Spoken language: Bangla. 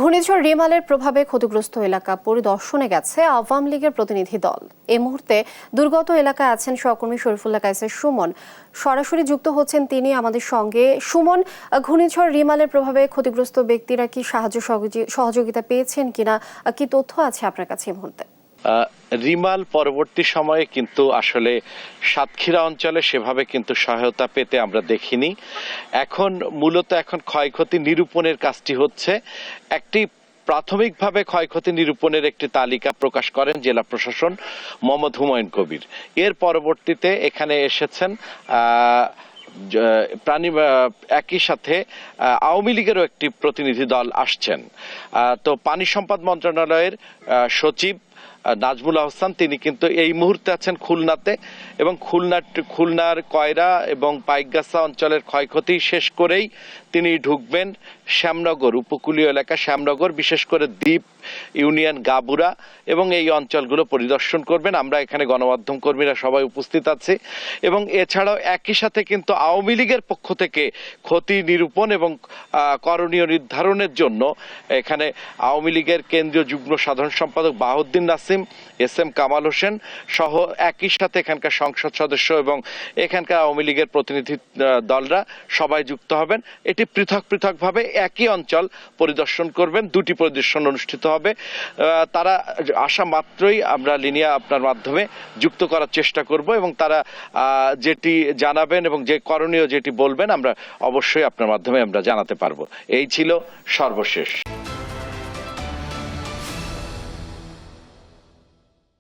ঘূর্ণিঝড় রিমালের প্রভাবে ক্ষতিগ্রস্ত এলাকা পরিদর্শনে গেছে আওয়ামী লীগের প্রতিনিধি দল। এই মুহূর্তে দুর্গত এলাকায় আছেন সহকর্মী শরীফুল্লাহ কায়েসের সুমন। সরাসরি যুক্ত হচ্ছেন তিনি আমাদের সঙ্গে। সুমন, ঘূর্ণিঝড় রিমালের প্রভাবে ক্ষতিগ্রস্ত ব্যক্তিরা কি সাহায্য সহযোগিতা পেয়েছেন কিনা, কি তথ্য আছে আপনার কাছে এই মুহূর্তে? রিমাল পরবর্তী সময়ে কিন্তু আসলে সাতক্ষীরা অঞ্চলে সেভাবে কিন্তু সহায়তা পেতে আমরা দেখিনি। মূলত এখন ক্ষয়ক্ষতি নিরূপণের কাজটি হচ্ছে। একটি প্রাথমিকভাবে ক্ষয়ক্ষতি নিরূপণের একটি তালিকা প্রকাশ করেন জেলা প্রশাসন মোহাম্মদ হুমায়ুন কবির। এর পরবর্তীতে এখানে এসেছেন একই সাথে আওয়ামী লীগেরও একটি প্রতিনিধি দল আসছেন। তো পানি সম্পদ মন্ত্রণালয়ের সচিব নাজমুল আহসান তিনি কিন্তু এই মুহূর্তে আছেন খুলনাতে, এবং খুলনার কয়রা এবং পাইকগাছা অঞ্চলের ক্ষয়ক্ষতি শেষ করেই তিনি ঢুকবেন শ্যামনগর উপকূলীয় এলাকা, শ্যামনগর বিশেষ করে দ্বীপ ইউনিয়ন, গাবুরা এবং এই অঞ্চলগুলো পরিদর্শন করবেন। আমরা এখানে গণমাধ্যম কর্মীরা সবাই উপস্থিত আছি, এবং এছাড়াও একই সাথে কিন্তু আওয়ামী লীগের পক্ষ থেকে ক্ষতি নিরূপণ এবং করণীয় নির্ধারণের জন্য এখানে আওয়ামী লীগের কেন্দ্রীয় যুগ্ম সাধারণ সম্পাদক বাহাউদ্দিন নাসিম, এস.এম. কামাল হোসেন সহ একই সাথে এখানকার সংসদ সদস্য এবং এখানকার আওয়ামী লীগের প্রতিনিধি দলরা সবাই যুক্ত হবেন। এটি পৃথক পৃথকভাবে একই অঞ্চল পরিদর্শন করবেন। দুটি পরিদর্শন অনুষ্ঠিত হবে। তারা আসা মাত্রই আমরা লিনিয়া আপনার মাধ্যমে যুক্ত করার চেষ্টা করব, এবং তারা যেটি জানাবেন এবং যে করণীয় যেটি বলবেন আমরা অবশ্যই আপনার মাধ্যমে আমরা জানাতে পারবো। এই ছিল সর্বশেষ।